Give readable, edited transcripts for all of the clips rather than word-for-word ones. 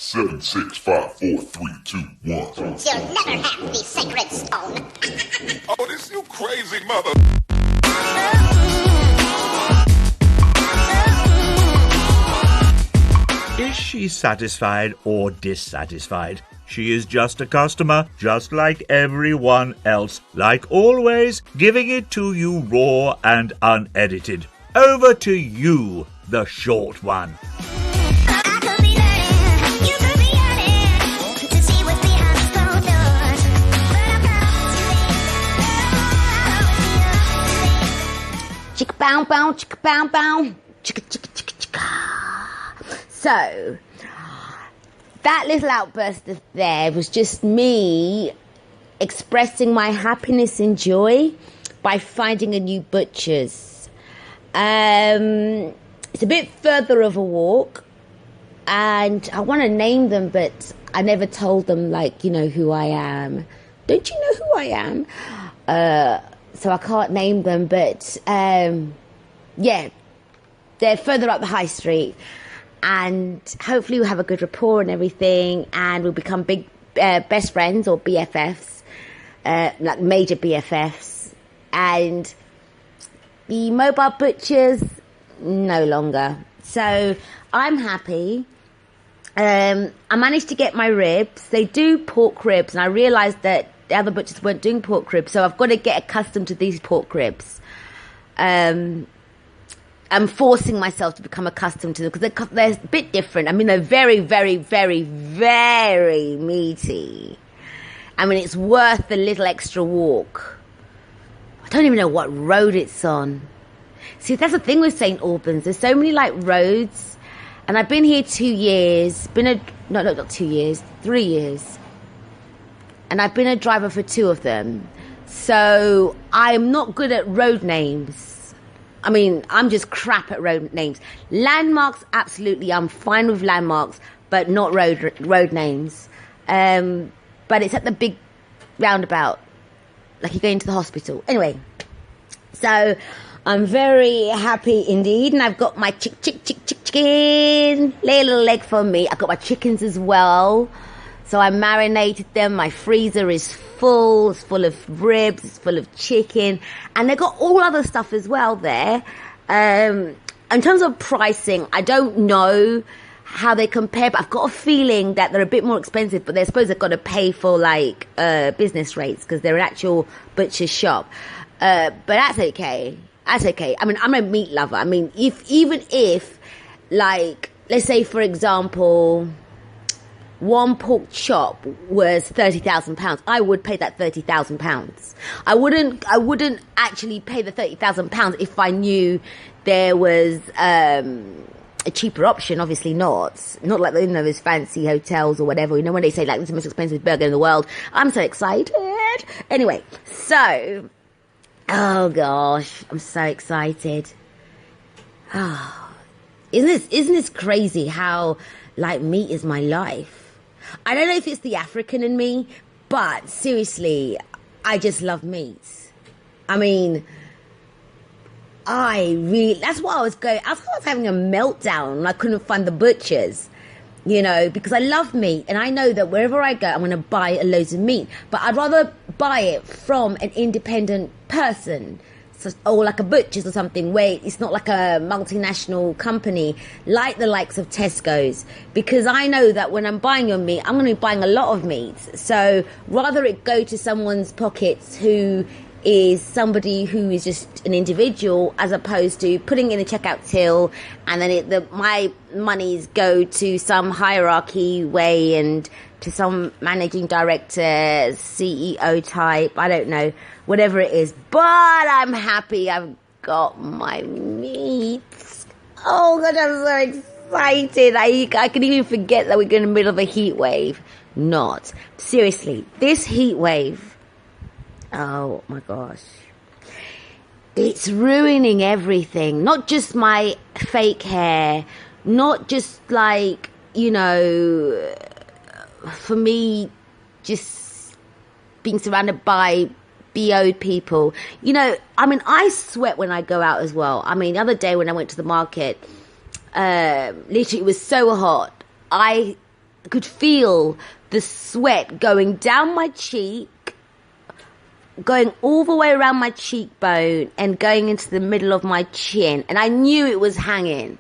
7, 6, 5, 4, 3, 2, 1. You'll never have the sacred stone. Oh, this you crazy mother. Is she satisfied or dissatisfied? She is just a customer, just like everyone else. Like always, giving it to you raw and unedited. Over to you, the short one. Chicka bow bow, chicka bow bow, chicka chicka chicka chicka. So, that little outburst there was just me expressing my happiness and joy by finding a new butcher's. It's a bit further of a walk, and I want to name them, but I never told them, who I am. Don't you know who I am? So I can't name them, but yeah, they're further up the high street, and hopefully we'll have a good rapport and everything, and we'll become big best friends or BFFs, like major BFFs, and the mobile butchers no longer. So I'm happy. I managed to get my ribs. They do pork ribs, and I realised that the other butchers weren't doing pork ribs, so I've got to get accustomed to these pork ribs. I'm forcing myself to become accustomed to them because they're a bit different. I mean, they're very, very, very, very meaty. I mean, it's worth the little extra walk. I don't even know what road it's on. See, that's the thing with St. Albans. There's so many, roads. And I've been here 2 years. Not 2 years. 3 years. And I've been a driver for 2 of them. So I'm not good at road names. I mean, I'm just crap at road names. Landmarks, absolutely. I'm fine with landmarks, but not road names. But it's at the big roundabout. Like you're going to the hospital. Anyway. So I'm very happy indeed. And I've got my chicken. Lay a little leg for me. I've got my chickens as well. So I marinated them. My freezer is full. It's full of ribs. It's full of chicken. And they've got all other stuff as well there. In terms of pricing, I don't know how they compare, but I've got a feeling that they're a bit more expensive, but I suppose they've got to pay for business rates because they're an actual butcher's shop. But that's okay. That's okay. I mean, I'm a meat lover. I mean, even if let's say, for example, one pork chop was £30,000, I would pay that £30,000. I wouldn't actually pay the £30,000 if I knew there was a cheaper option. Obviously not like those fancy hotels or whatever. You know, when they say this is the most expensive burger in the world, I'm so excited. Anyway, so oh gosh, I'm so excited. Oh, isn't this crazy how meat is my life? I don't know if it's the African in me, but seriously, I just love meat. I mean, that's why I was having a meltdown when I couldn't find the butchers, because I love meat, and I know that wherever I go, I'm going to buy loads of meat, but I'd rather buy it from an independent person, or like a butcher's or something, where it's not like a multinational company like the likes of Tesco's, because I know that when I'm buying your meat, I'm going to be buying a lot of meat. So rather it go to someone's pockets who is somebody who is just an individual, as opposed to putting in a checkout till and then my monies go to some hierarchy way and to some managing director, CEO type, I don't know, whatever it is. But I'm happy I've got my meat. Oh God, I'm so excited. I can even forget that we're in the middle of a heat wave. Not. Seriously, this heat wave, oh my gosh. It's ruining everything. Not just my fake hair, not just for me, just being surrounded by BO'd people. I mean, I sweat when I go out as well. I mean, the other day when I went to the market, literally it was so hot. I could feel the sweat going down my cheek, going all the way around my cheekbone and going into the middle of my chin. And I knew it was hanging.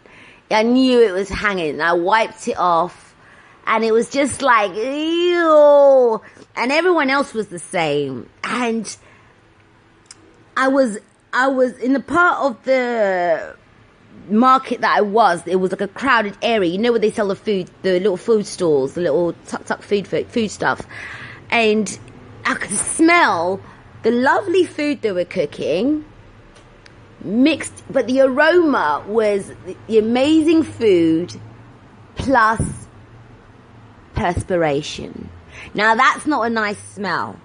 And I wiped it off. And it was just like, ew. And everyone else was the same. And I was in the part of the market that it was like a crowded area. You know where they sell the food, the little food stalls, the little tuck food stuff. And I could smell the lovely food they were cooking mixed, but the aroma was the amazing food plus perspiration. Now that's not a nice smell,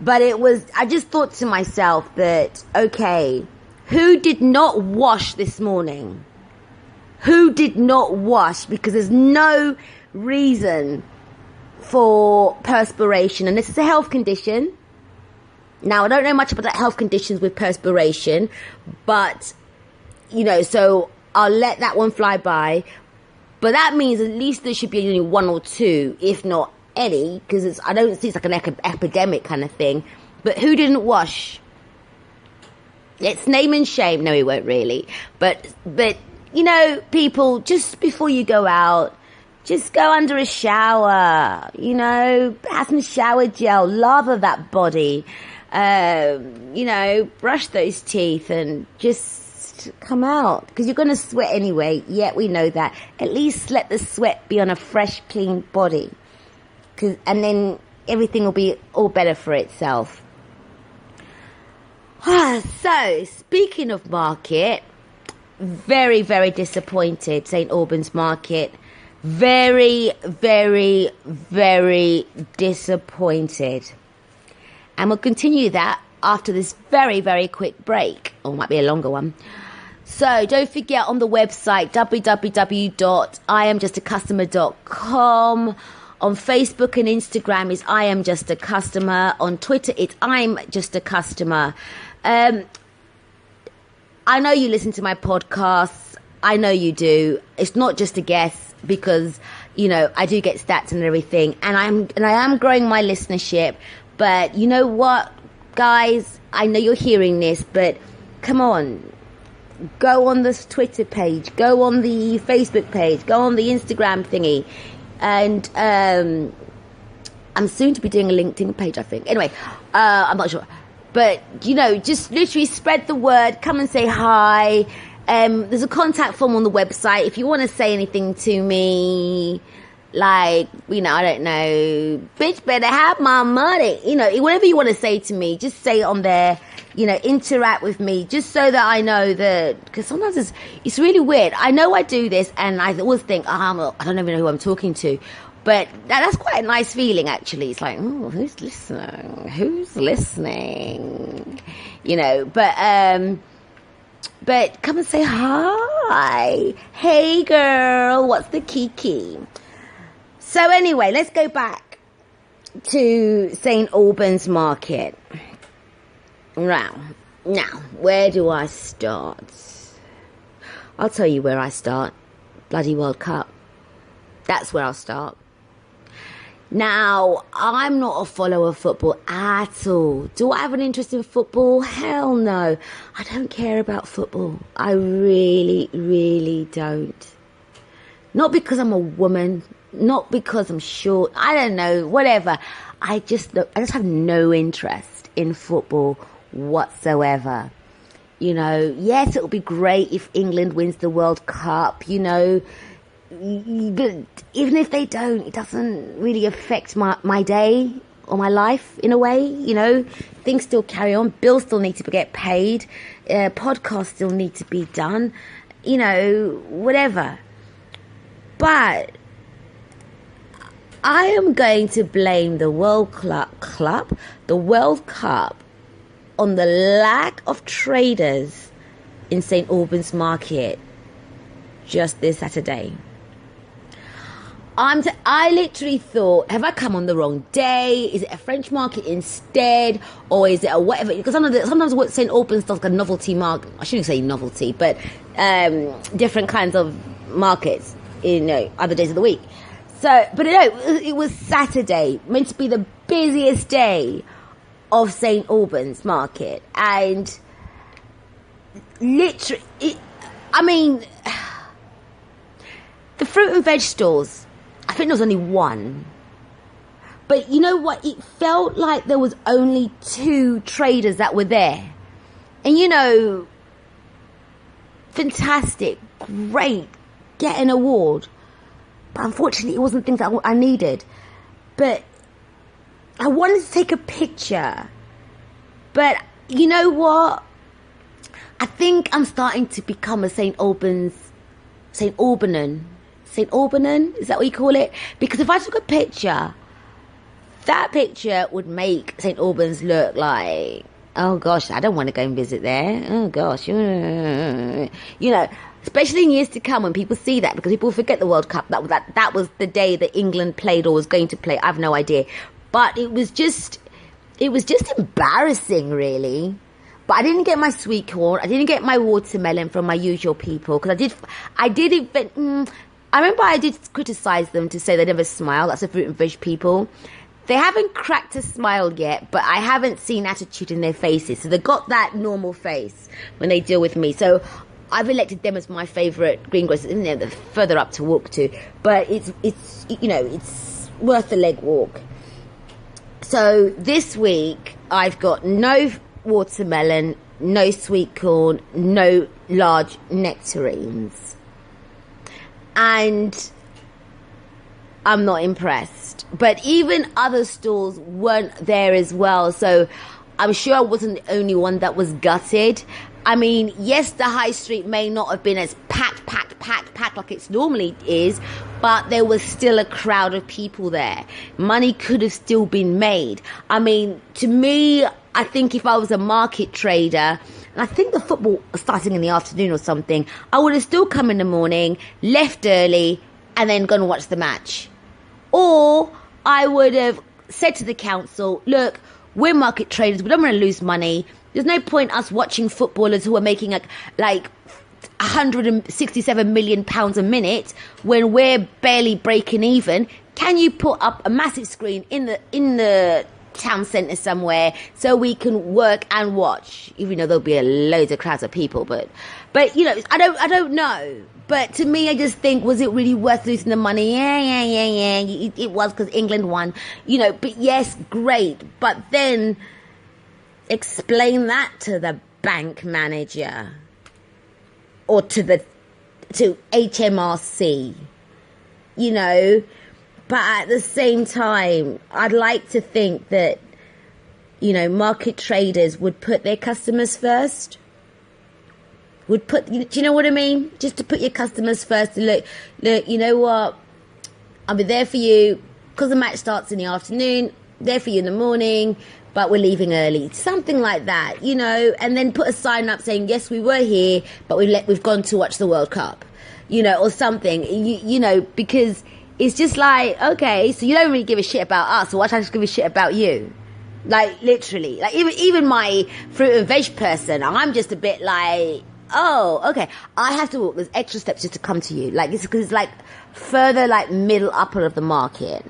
but I just thought to myself that, okay, who did not wash this morning? Who did not wash? Because there's no reason for perspiration, and this is a health condition. Now, I don't know much about the health conditions with perspiration, but, so I'll let that one fly by. But that means at least there should be only one or two, if not any, because I don't see it's like an epidemic kind of thing. But who didn't wash? Let's name and shame. No, we won't really. But people, just before you go out, just go under a shower, have some shower gel, lather that body. Brush those teeth and just come out, because you're going to sweat anyway. Yeah, we know that. At least let the sweat be on a fresh, clean body, and then everything will be all better for itself. So, speaking of market, very, very disappointed, St. Albans Market. Very, very, very disappointed. And we'll continue that after this very, very quick break. Or it might be a longer one. So don't forget, on the website, www.iamjustacustomer.com. On Facebook and Instagram is I Am Just a Customer. On Twitter, it's I'm Just a Customer. I know you listen to my podcasts. I know you do. It's not just a guess, because, I do get stats and everything. And I am growing my listenership. But you know what, guys? I know you're hearing this, but come on. Go on this Twitter page. Go on the Facebook page. Go on the Instagram thingy. And I'm soon to be doing a LinkedIn page, I think. Anyway, I'm not sure. But, just literally spread the word. Come and say hi. There's a contact form on the website. If you want to say anything to me, like, I don't know, bitch better have my money. Whatever you want to say to me, just say it on there. Interact with me, just so that I know that, because sometimes it's really weird. I know I do this, and I always think, I don't even know who I'm talking to. But that's quite a nice feeling, actually. It's like, oh, who's listening? But come and say hi. Hey, girl, what's the kiki? So anyway, let's go back to St. Albans Market. Now, where do I start? I'll tell you where I start. Bloody World Cup. That's where I'll start. Now, I'm not a follower of football at all. Do I have an interest in football? Hell no. I don't care about football. I really, really don't. Not because I'm a woman. Not because I'm short. I don't know. Whatever. I just have no interest in football whatsoever. Yes, it'll be great if England wins the World Cup, but even if they don't, it doesn't really affect my day or my life in a way. Things still carry on. Bills still need to get paid. Podcasts still need to be done. Whatever. But I am going to blame the World Cup, on the lack of traders in St. Albans Market just this Saturday. I literally thought, have I come on the wrong day? Is it a French market instead? Or is it a whatever? Because sometimes what St. Albans does, like a novelty market. I shouldn't say novelty, but different kinds of markets in other days of the week. So, but no, it was Saturday, meant to be the busiest day of St. Albans Market. And literally, the fruit and veg stores, I think there was only one. But you know what? It felt like there was only 2 traders that were there. And you know, fantastic, great, get an award. But unfortunately, it wasn't things that I needed. But I wanted to take a picture. But you know what? I think I'm starting to become a St. Albanan? Is that what you call it? Because if I took a picture, that picture would make St. Albans look like, oh gosh, I don't want to go and visit there. Oh gosh. You know, especially in years to come when people see that, because people forget the World Cup. That was the day that England played or was going to play. I have no idea. But it was just embarrassing, really. But I didn't get my sweet corn. I didn't get my watermelon from my usual people, because I remember I did criticize them to say they never smile. That's the fruit and veg people. They haven't cracked a smile yet, but I haven't seen attitude in their faces. So they've got that normal face when they deal with me. So I've elected them as my favourite greengrocers. You know, they're further up to walk to, but it's worth the leg walk. So this week I've got no watermelon, no sweet corn, no large nectarines, and I'm not impressed. But even other stalls weren't there as well, so I'm sure I wasn't the only one that was gutted. I mean, yes, the high street may not have been as packed like it normally is, but there was still a crowd of people there. Money could have still been made. I mean, to me, I think if I was a market trader, and I think the football was starting in the afternoon or something, I would have still come in the morning, left early, and then gone and watch the match. Or I would have said to the council, look, we're market traders, we don't want to lose money. There's no point us watching footballers who are making like 167 million pounds a minute when we're barely breaking even. Can you put up a massive screen in the town centre somewhere so we can work and watch? Even though there'll be loads of crowds of people, but you know, I don't know. But to me, I just think, was it really worth losing the money? Yeah. It was, because England won, you know. But yes, great. But then explain that to the bank manager or to HMRC, you know. But at the same time, I'd like to think that, you know, market traders would put their customers first. Do you know what I mean? Just to put your customers first. And look, you know what? I'll be there for you, because the match starts in the afternoon. There for you in the morning, but we're leaving early. Something like that, you know. And then put a sign up saying, yes, we were here, but we've gone to watch the World Cup, you know, or something. You know, because it's just like, okay, so you don't really give a shit about us, so why should I just give a shit about you? Like, literally. Like, even my fruit and veg person, I'm just a bit like, oh, okay, I have to walk those extra steps just to come to you. Like, it's because it's like further, like middle upper of the market.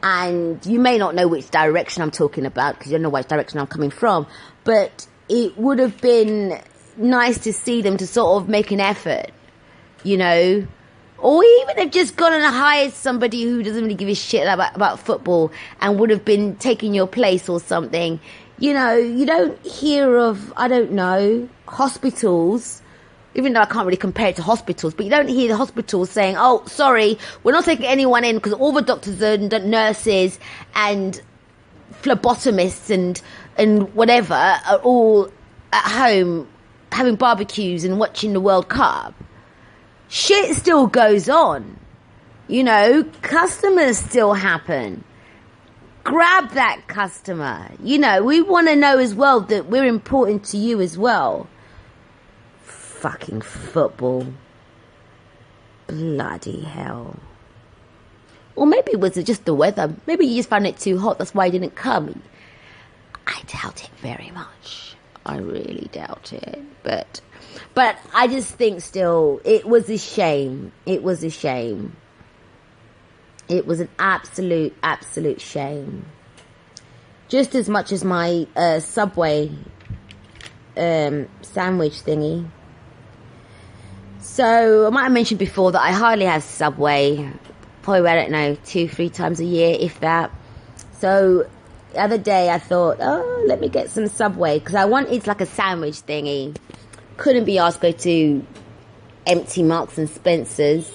And you may not know which direction I'm talking about, because you don't know which direction I'm coming from. But it would have been nice to see them to sort of make an effort, you know. Or even have just gone and hired somebody who doesn't really give a shit about football and would have been taking your place or something. You know, you don't hear of, I don't know, hospitals, even though I can't really compare it to hospitals, but you don't hear the hospitals saying, oh, sorry, we're not taking anyone in because all the doctors and nurses and phlebotomists and whatever are all at home having barbecues and watching the World Cup. Shit still goes on. You know, customers still happen. Grab that customer. You know, we want to know as well that we're important to you as well. Fucking football. Bloody hell. Or maybe it was just the weather. Maybe you just found it too hot. That's why you didn't come. I doubt it very much. I really doubt it. But I just think still, it was a shame. It was a shame. It was an absolute shame. Just as much as my Subway sandwich thingy. So I might have mentioned before that I hardly have Subway. Probably, I don't know, 2-3 times a year, if that. So the other day I thought, oh, let me get some Subway, because I wanted like a sandwich thingy. Couldn't be asked to go to empty Marks and Spencer's,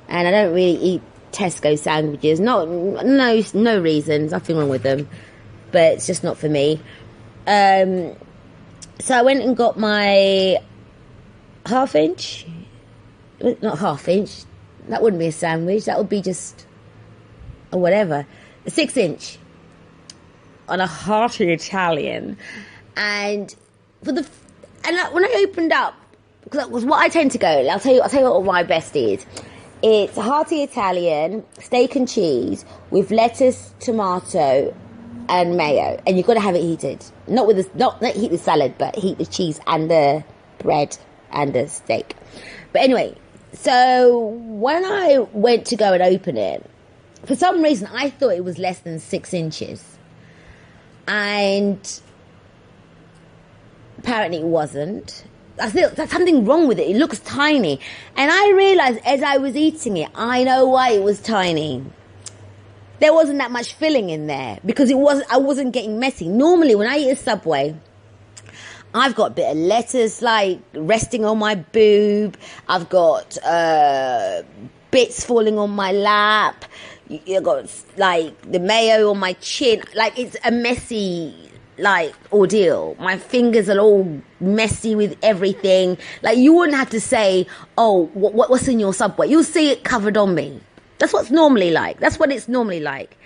and I don't really eat Tesco sandwiches. No reasons, nothing wrong with them, but it's just not for me. So I went and got my not half inch, that wouldn't be a sandwich, that would be just a 6-inch on a hearty Italian. And when I opened up, because that was what I tend to go, I'll tell you what my best is. It's a hearty Italian, steak and cheese with lettuce, tomato, and mayo, and you've got to have it heated. Not heat the salad, but heat the cheese and the bread and the steak. But anyway, so when I went to go and open it, for some reason I thought it was less than 6 inches, and apparently it wasn't. I thought there's something wrong with it. It looks tiny. And I realised as I was eating it, I know why it was tiny. There wasn't that much filling in there, because I wasn't getting messy. Normally when I eat a Subway, I've got a bit of lettuce like resting on my boob. I've got bits falling on my lap. You've got like the mayo on my chin. Like, it's a messy like ordeal. My fingers are all messy with everything. Like, you wouldn't have to say, oh, what's in your Subway? You'll see it covered on me. That's what's normally like. That's what it's normally like.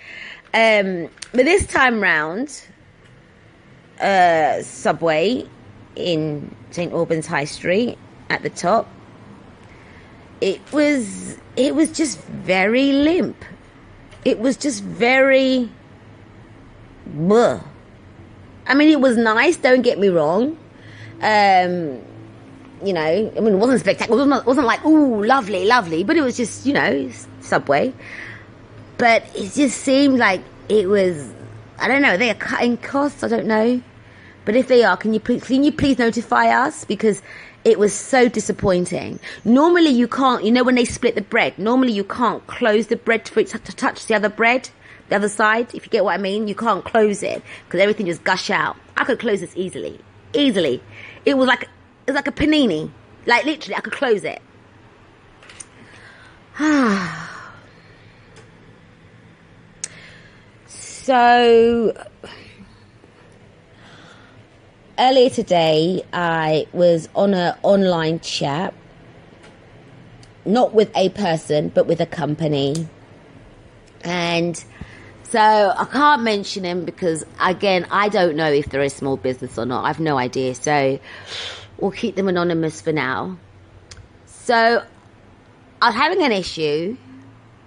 But this time round, Subway in St. Albans High Street at the top, it was just very limp. It was just very bleh. I mean, it was nice, don't get me wrong. It wasn't spectacular. It wasn't like, ooh, lovely, but it was just, Subway. But it just seemed like it was, I don't know, they are cutting costs, I don't know. But if they are, can you please notify us? Because it was so disappointing. Normally you can't, when they split the bread, normally you can't close the bread for it to touch the other bread, the other side, if you get what I mean. You can't close it because everything just gush out. I could close this easily. It was like a panini. Like, literally, I could close it. So earlier today, I was on an online chat, not with a person, but with a company. And so I can't mention him because, again, I don't know if they're a small business or not. I've no idea. So we'll keep them anonymous for now. So I was having an issue,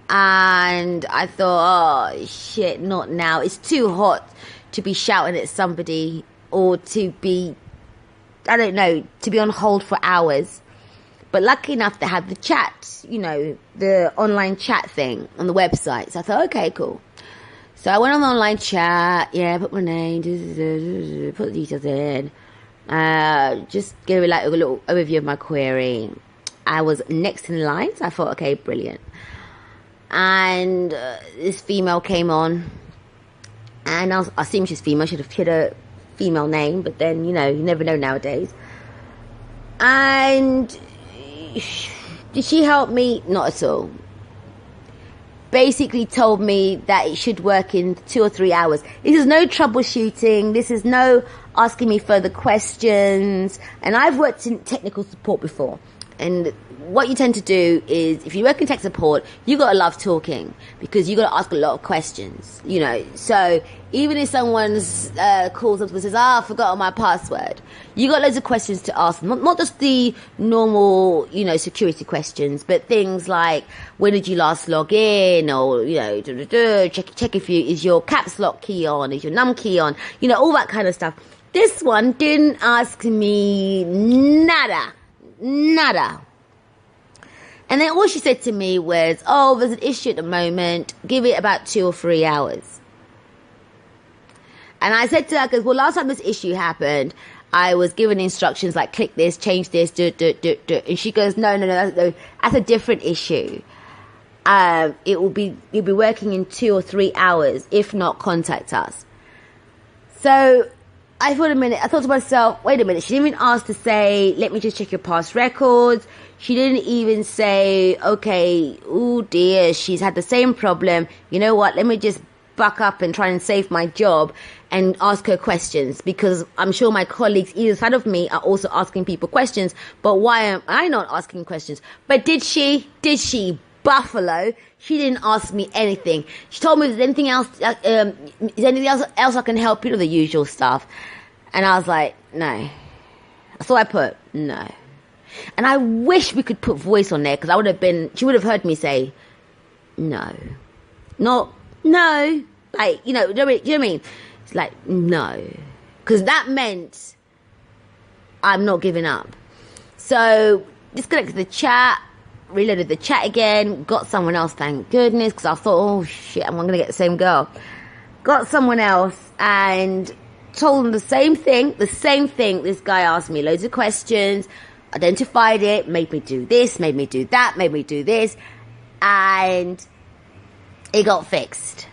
and I thought, oh, shit, not now. It's too hot to be shouting at somebody, or to be, I don't know, to be on hold for hours. But lucky enough to have the chat, the online chat thing on the website. So I thought, okay, cool. So I went on the online chat, put my name, put the details in, just give like a little overview of my query. I was next in line, so I thought, okay, brilliant. And this female came on, and I assumed she's female. She had a female name, but then, you never know nowadays. And did she help me? Not at all. Basically told me that it should work in 2 or 3 hours. This is no troubleshooting. This is no asking me further questions. And I've worked in technical support before. And what you tend to do is, if you work in tech support, you got to love talking, because you got to ask a lot of questions, So even if someone's calls up and says, I forgot my password, you got loads of questions to ask them. Not just the normal, security questions, but things like, when did you last log in? Or, check is your caps lock key on? Is your num key on? All that kind of stuff. This one didn't ask me nada. And then all she said to me was, oh, there's an issue at the moment. Give it about 2 or 3 hours. And I said to her, because, well, last time this issue happened, I was given instructions like, click this, change this, do. And she goes, no, that's a different issue. You'll be working in 2 or 3 hours. If not, contact us. So I thought to myself, wait a minute. She didn't even ask to say, let me just check your past records. She didn't even say, okay, oh dear, she's had the same problem. You know what? Let me just buck up and try and save my job and ask her questions, because I'm sure my colleagues either side of me are also asking people questions. But why am I not asking questions? But did she? Buffalo? She didn't ask me anything. She told me, is there anything else? Is there anything else I can help you with? The usual stuff. And I was like, no. So I put no. And I wish we could put voice on there, because she would have heard me say no. Not no. Like, you know what I mean? It's like, no. Because that meant I'm not giving up. So, disconnected the chat, reloaded the chat again, got someone else, thank goodness, because I thought, oh shit, I'm going to get the same girl. Got someone else and told them the same thing. This guy asked me loads of questions, identified it, made me do this, made me do that, made me do this, and it got fixed.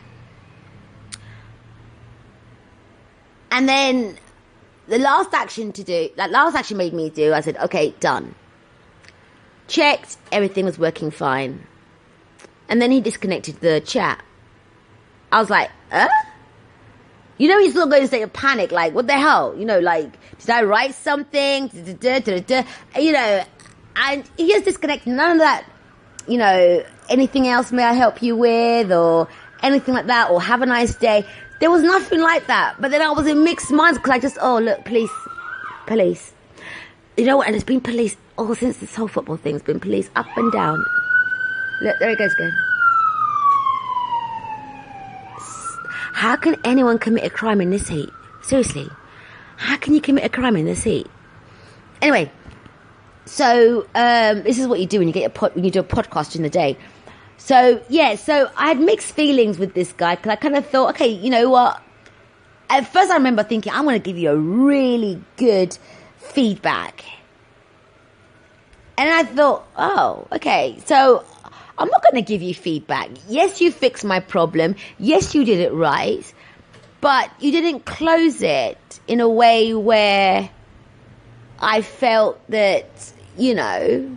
And then the last action made me do, I said, okay, done. Checked, everything was working fine. And then he disconnected the chat. I was like, You know, he's not going to say a panic, like, what the hell? You know, like, did I write something? You know, and he just disconnected. None of that, you know, anything else may I help you with, or anything like that, or have a nice day. There was nothing like that. But then I was in mixed minds, because I just, oh, look, police. You know what? And it's been police all since this whole football thing's been police up and down. Look, there it goes again. How can anyone commit a crime in this heat? Seriously. How can you commit a crime in this heat? Anyway, so this is what you do when you get when you do a podcast during the day. So, yeah, so I had mixed feelings with this guy, because I kind of thought, okay, you know what? At first I remember thinking, I'm going to give you a really good feedback. And I thought, oh, okay, so I'm not going to give you feedback. Yes, you fixed my problem. Yes, you did it right. But you didn't close it in a way where I felt that, you know,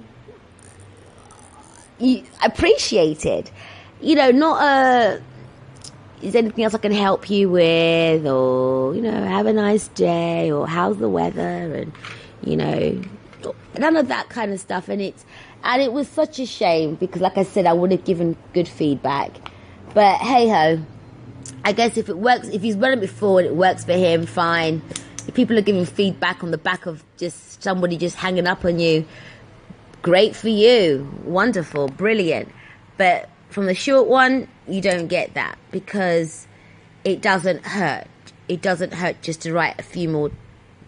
you appreciated. You know, not is there anything else I can help you with? Or, you know, have a nice day. Or how's the weather? And, you know, none of that kind of stuff. And it was such a shame, because like I said, I would have given good feedback. But hey ho, I guess if it works, if he's run it before and it works for him, fine. If people are giving feedback on the back of just somebody just hanging up on you, great for you, wonderful, brilliant. But from the short one, you don't get that, because it doesn't hurt. It doesn't hurt just to write a few more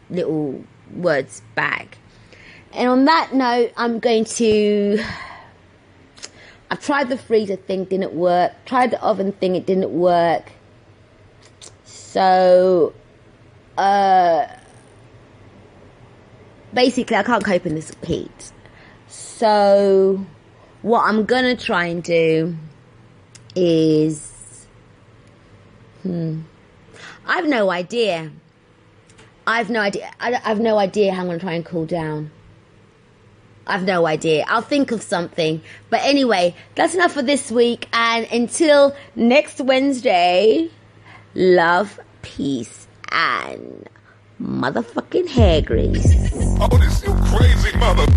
little words back. And on that note, I've tried the freezer thing, didn't work. Tried the oven thing, it didn't work. So, basically I can't cope in this heat. So, what I'm going to try and do is, I have no idea. I have no idea how I'm going to try and cool down. I've no idea. I'll think of something. But anyway, that's enough for this week. And until next Wednesday, love, peace, and motherfucking hair grease. Oh, this you crazy mother.